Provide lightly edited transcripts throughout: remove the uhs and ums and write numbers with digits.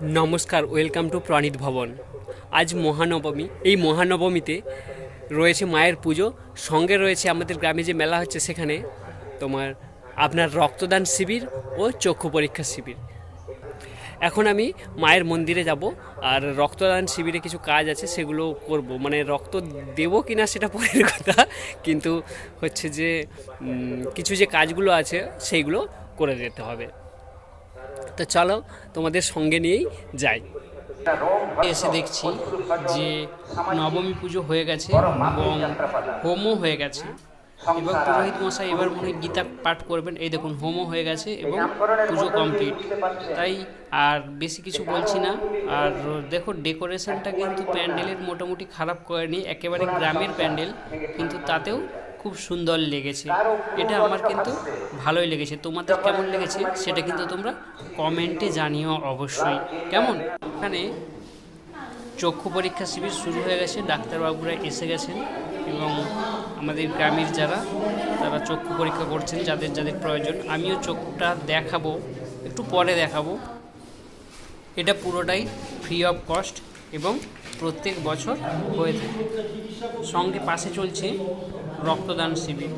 नमस्कार welcome to प्रणीत भवन। आज महानवमी। এই মহানবমীতে রয়েছে মায়ের পুজো, সঙ্গে রয়েছে আমাদের গ্রামে যে মেলা হচ্ছে সেখানে তোমার আপনার রক্তদান শিবির ও চক্ষু পরীক্ষা শিবির। এখন আমি মায়ের মন্দিরে যাব আর রক্তদান শিবিরে কিছু কাজ আছে সেগুলো করব, মানে রক্ত দেবো কি না সেটা পরের কথা, কিন্তু হচ্ছে যে কিছু যে কাজগুলো আছে সেইগুলো করে যেতে হবে। তো চলো তোমাদের সঙ্গে নিয়েই যাই। এসে দেখছি যে নবমী পুজো হয়ে গেছে এবং হোমও হয়ে গেছে এবং পুরোহিত মশাই এবার মনে হয় গীতা পাঠ করবেন। এই দেখুন হোমও হয়ে গেছে এবং পুজো কমপ্লিট, তাই আর বেশি কিছু বলছি না। আর দেখো ডেকোরেশনটা কিন্তু প্যান্ডেলের মোটামুটি খারাপ করেনি, একেবারে গ্রামের প্যান্ডেল, কিন্তু তাতেও খুব সুন্দর লেগেছে। এটা আমার কিন্তু ভালোই লেগেছে। তোমাদের কেমন লেগেছে সেটা কিন্তু তোমরা কমেন্টে জানিও অবশ্যই। কেমন এখানে চক্ষু পরীক্ষা শিবির শুরু হয়ে গেছে, ডাক্তারবাবুরা এসে গেছেন এবং আমাদের গ্রামের যারা তারা চক্ষু পরীক্ষা করছেন যাদের যাদের প্রয়োজন। আমিও চোখটা দেখাবো, একটু পরে দেখাবো। এটা পুরোটাই ফ্রি অফ কস্ট এবং প্রত্যেক বছর হয়ে থাকে। সঙ্গে পাশে চলছে রক্তদান শিবির।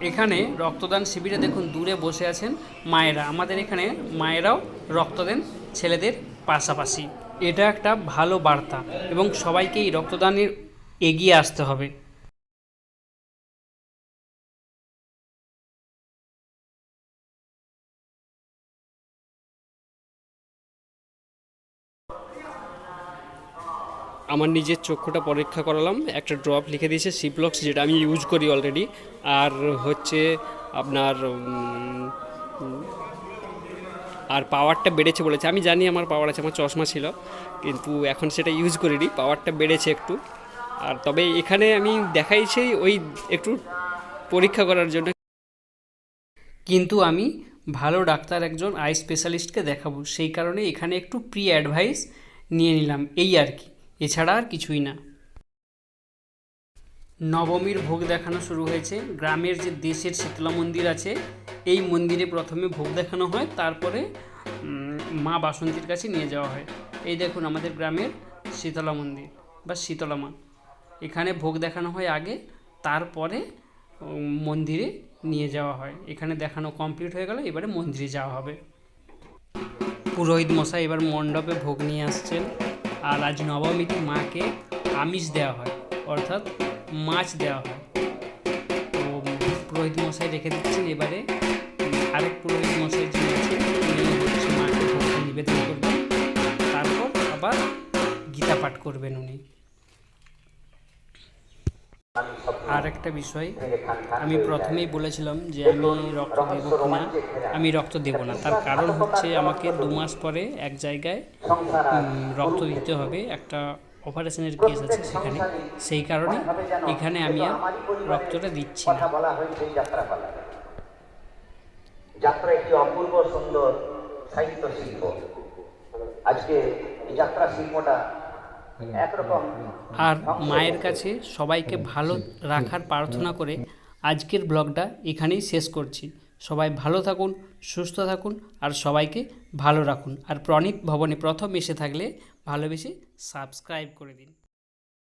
এখানে রক্তদান শিবিরে দেখুন দূরে বসে আছেন মায়েরা। আমাদের এখানে মায়েরাও রক্ত দেন ছেলেদের পাশাপাশি। এটা একটা ভালো বার্তা এবং সবাইকেই রক্তদানের এগিয়ে আসতে হবে। আমার নিজের চক্ষুটা পরীক্ষা করালাম, একটা ড্রপ লিখে দিয়েছে সিপ্লক্স, যেটা আমি ইউজ করি অলরেডি। আর হচ্ছে আপনার আর পাওয়ারটা বেড়েছে বলেছে। আমি জানি আমার পাওয়ার আছে, আমার চশমা ছিল, কিন্তু এখন সেটা ইউজ করিনি। পাওয়ারটা বেড়েছে একটু। আর তবে এখানে আমি দেখাইছি ওই একটু পরীক্ষা করার জন্য, কিন্তু আমি ভালো ডাক্তার একজন আই স্পেশালিস্টকে দেখাবো, সেই কারণে এখানে একটু প্রি অ্যাডভাইস নিয়ে নিলাম, এই আর কি, এছাড়া আর কিছুই না। নবমীর ভোগ দেখানো শুরু হয়েছে। গ্রামের যে দেশের শীতলা মন্দির আছে, এই মন্দিরে প্রথমে ভোগ দেখানো হয়, তারপরে মা বাসন্তীর কাছে নিয়ে যাওয়া হয়। এই দেখুন আমাদের গ্রামের শীতলা মন্দির বা শীতলা মা, এখানে ভোগ দেখানো হয় আগে, তারপরে মন্দিরে নিয়ে যাওয়া হয়। এখানে দেখানো কমপ্লিট হয়ে গেল, এবারে মন্দিরে যাওয়া হবে। পুরোহিত মশাই এবার মণ্ডপে ভোগ নিয়ে আসছেন। আর আজ নবমীতে মাকে আমিষ দেওয়া হয়, অর্থাৎ মাছ দেওয়া হয়। তো পুরোহিত মশাই রেখে দিচ্ছেন। এবারে আরেক পুরোহিত মশাই যিনি আছেন উনি হচ্ছে মাকে ভোগটা নিবেদন করবেন, তারপর আবার গীতা পাঠ করবেন উনি। আর একটা বিষয়, আমি প্রথমেই বলেছিলাম যে আমি রক্ত দেবো কিনা। আমি রক্ত দেব না, তার কারণ হচ্ছে আমাকে 2 মাস পরে এক জায়গায় রক্ত দিতে হবে, একটা অপারেশনের কেস আছে সেখানে, সেই কারণে এখানে আমি আর রক্তটা দিচ্ছি না। যাত্রা একটি অপূর্ব সুন্দর সাহিত্য শিল্প। আজকে এই যাত্রা শিল্পটা আর মায়ের কাছে সবাইকে ভালো রাখার প্রার্থনা করে আজকের ব্লগটা এখানেই শেষ করছি। সবাই ভালো থাকুন, সুস্থ থাকুন আর সবাইকে ভালো রাখুন। আর প্রণীত ভবনে প্রথম এসে থাকলে ভালোবেসে সাবস্ক্রাইব করে দিন।